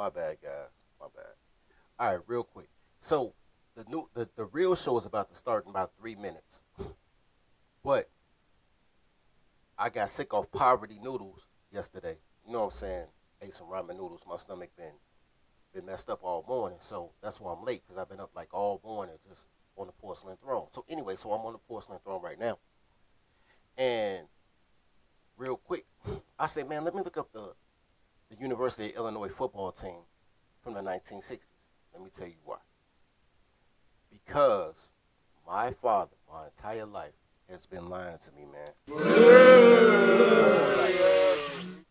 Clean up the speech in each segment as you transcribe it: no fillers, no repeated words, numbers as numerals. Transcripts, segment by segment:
My bad, guys. My bad. All right, real quick. So the real show is about to start in about 3 minutes. But I got sick of poverty noodles yesterday. You know what I'm saying? Ate some ramen noodles. My stomach been messed up all morning, so that's why I'm late because I've been up like all morning just on the porcelain throne. So anyway, so I'm on the porcelain throne right now, and real quick, I said, man, let me look up the University of Illinois football team from the 1960s. Let me tell you why. Because my father, my entire life, has been lying to me, man. All life.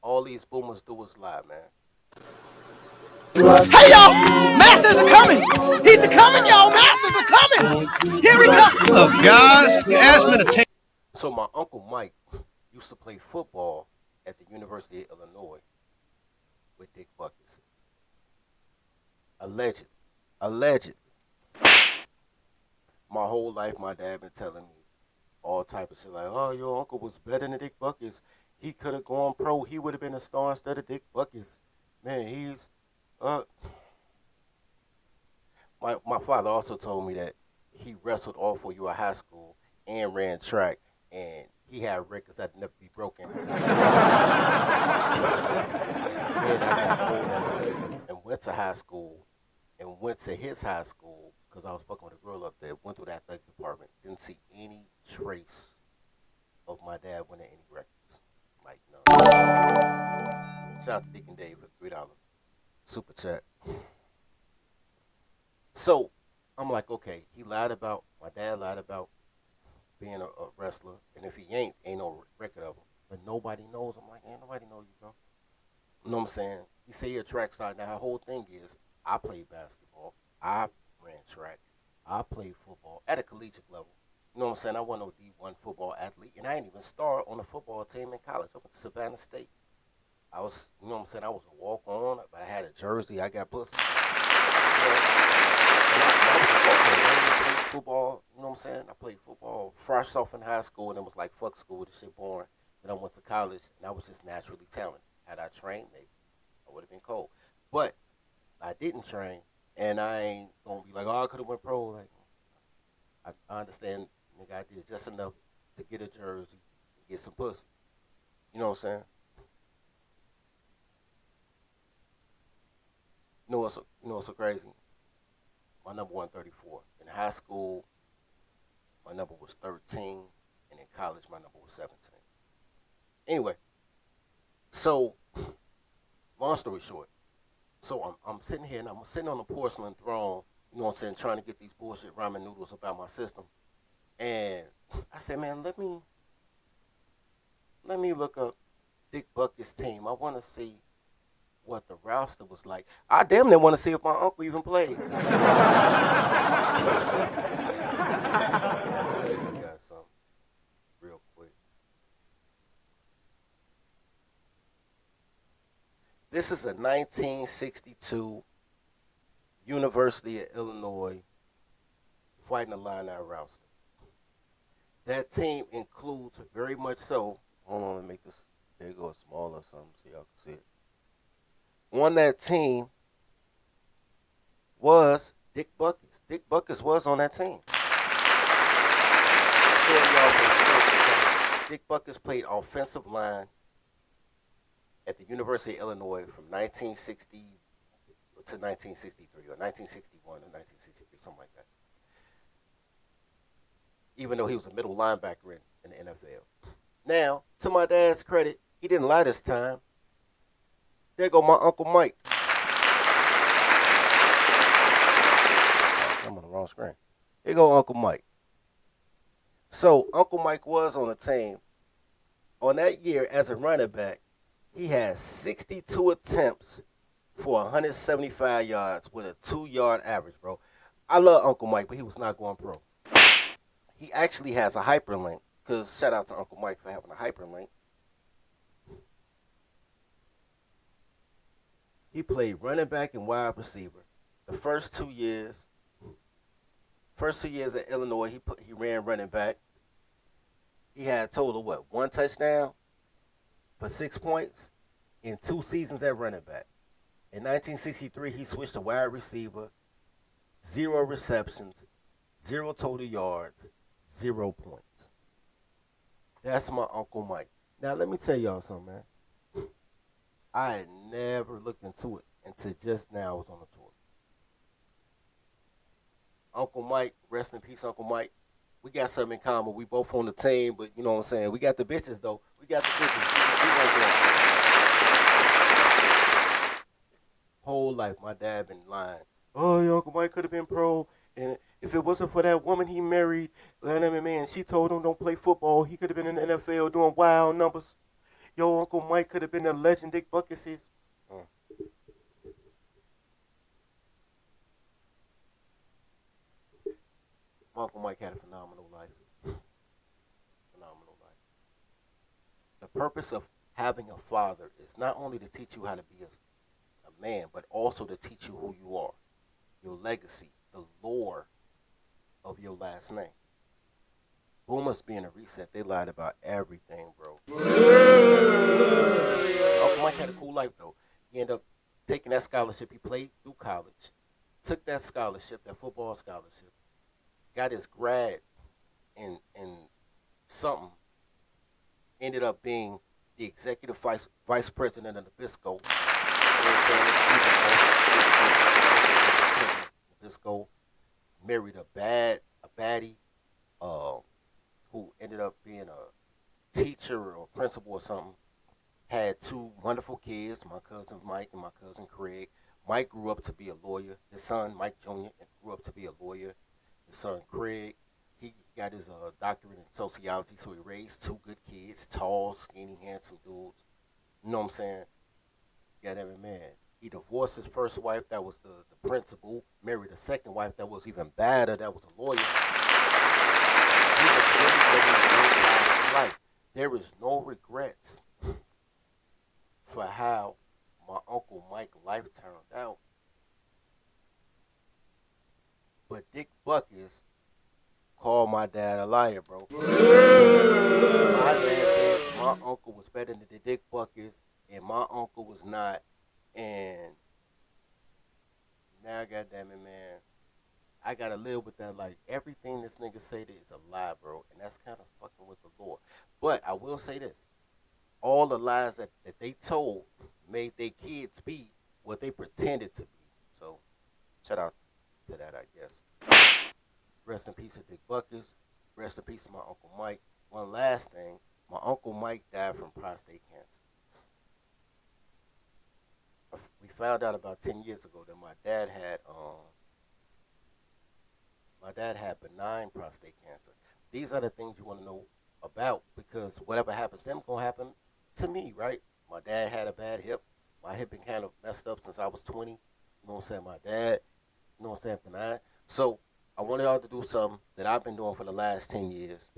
All these boomers do is lie, man. Hey y'all, Masters are coming. He's a coming, y'all. Masters are coming. Here he comes. Look, guys, you asked me to take. So my uncle Mike used to play football at the University of Illinois with Dick Butkus. Allegedly. Allegedly. My whole life, my dad been telling me all type of shit like, oh, your uncle was better than Dick Butkus. He could have gone pro. He would have been a star instead of Dick Butkus. Man, he's uh. My father also told me that he wrestled all 4 years of high school and ran track, and he had records that never be broken. And I got old enough and went to high school and went to his high school because I was fucking with a girl up there. Went through the athletic department. Didn't see any trace of my dad winning any records. Like, none. Shout out to Deacon Dave for the $3 super chat. So I'm like, okay, my dad lied about being a wrestler, and if he ain't no record of him. But nobody knows. I'm like, ain't nobody know you, bro. You know what I'm saying? He say you're a track star. Now, the whole thing is, I played basketball. I ran track. I played football at a collegiate level. You know what I'm saying? I wasn't no D1 football athlete, and I didn't even start on a football team in college. I went to Savannah State. I was, you know what I'm saying? I was a walk-on, but I had a jersey. I got pussy. You know, and I was a walk-on. I didn't play football. You know what I'm saying? I played football fresh off in high school, and it was like, fuck school, this shit boring. Then I went to college, and I was just naturally talented. Had I trained, maybe I would have been cold. But I didn't train, and I ain't gonna be like, oh, I could have went pro. Like, I understand, nigga, I did just enough to get a jersey and get some pussy. You know what I'm saying? You know what's so crazy? My number 134. In high school, my number was 13, and in college, my number was 17. Anyway, so long story short, so I'm sitting here and I'm sitting on the porcelain throne, you know what I'm saying, trying to get these bullshit ramen noodles about my system, and I said, man, let me look up Dick Bucket's team. I want to see what the roster was like. I damn near want to see if my uncle even played. So still got some real quick. This is a 1962 University of Illinois Fighting Illini roster. That team includes very much so. Hold on, let me make this. There you go, smaller or something so y'all can see it. On that team was Dick Butkus. Dick Butkus was on that team. Showing y'all for historical context. Dick Butkus played offensive line at the University of Illinois from 1960 to 1963, or 1961 to 1963, something like that. Even though he was a middle linebacker in the NFL. Now, to my dad's credit, he didn't lie this time. There go my Uncle Mike. Oh, I'm on the wrong screen. Here go Uncle Mike. So, Uncle Mike was on the team. On that year, as a running back, he had 62 attempts for 175 yards with a 2-yard average, bro. I love Uncle Mike, but he was not going pro. He actually has a hyperlink, because shout out to Uncle Mike for having a hyperlink. He played running back and wide receiver. The first 2 years at Illinois, he ran running back. He had a total of 1 touchdown for 6 points in 2 seasons at running back. In 1963, he switched to wide receiver, zero receptions, zero total yards, 0 points. That's my Uncle Mike. Now, let me tell y'all something, man. I had never looked into it until just now I was on the tour. Uncle Mike, rest in peace, Uncle Mike. We got something in common. We both on the team, but you know what I'm saying? We got the bitches, though. We got the bitches. We weren't going pro. Whole life, my dad been lying. Oh, your Uncle Mike could have been pro. And if it wasn't for that woman he married, man, she told him don't play football. He could have been in the NFL doing wild numbers. Yo, Uncle Mike could have been the legend Dick Butkus is. Mm. Uncle Mike had a phenomenal life. Phenomenal life. The purpose of having a father is not only to teach you how to be a man, but also to teach you who you are, your legacy, the lore of your last name. Boomers being a reset, they lied about everything, bro. Uncle Mike had a cool life though. He ended up taking that scholarship. He played through college, took that scholarship, that football scholarship, got his grad in something, ended up being the executive vice president of Nabisco. You know what I'm saying? To keep it healthy, ended up being the executive vice president of Nabisco. Married a baddie, uh, who ended up being a teacher or principal or something. Had two wonderful kids, my cousin Mike and my cousin Craig. Mike grew up to be a lawyer. His son, Mike Jr., grew up to be a lawyer. His son, Craig, he got his doctorate in sociology, so he raised two good kids, tall, skinny, handsome dudes. You know what I'm saying? Got every man. He divorced his first wife, that was the principal, married a second wife that was even badder, that was a lawyer. He was really living a Bill Cosby life. There is no regrets for how my Uncle Mike's life turned out. But Dick Buckus called my dad a liar, bro. Because my dad said that my uncle was better than the Dick Buckus, and my uncle was not. And now, goddamn it, man, I gotta live with that. Like everything this nigga say is a lie, bro, and that's kind of fucking with the Lord. But I will say this: all the lies that they told made their kids be what they pretended to be. So, shout out to that, I guess. Rest in peace to Dick Buckus. Rest in peace to my Uncle Mike. One last thing, my Uncle Mike died from prostate cancer. We found out about 10 years ago that my dad had benign prostate cancer. These are the things you want to know about because whatever happens to them gonna happen to me, right? My dad had a bad hip. My hip been kind of messed up since I was 20. You know what I'm saying? My dad, you know what I'm saying, benign. So I wanted y'all to do something that I've been doing for the last 10 years.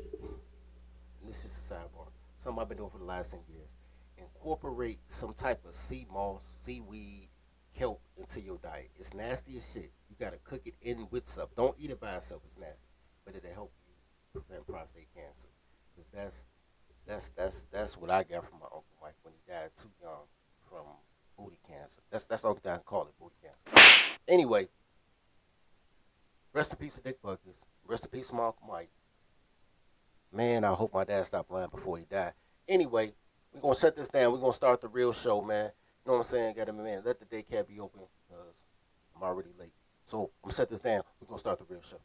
And this is a sidebar. Something I've been doing for the last 10 years. Incorporate some type of sea moss, seaweed, kelp into your diet. It's nasty as shit. You gotta cook it in with something. Don't eat it by itself. It's nasty, but it'll help you prevent prostate cancer. Cause that's what I got from my Uncle Mike when he died too young from booty cancer. That's the only thing I can call it, booty cancer. Anyway, rest in peace to Dick Buckus. Rest in peace to my Uncle Mike. Man, I hope my dad stopped lying before he died. Anyway, we're gonna shut this down. We're gonna start the real show, man. You know what I'm saying? Got him, man. Let the daycare be open because I'm already late. So I'm gonna shut this down. We're gonna start the real show.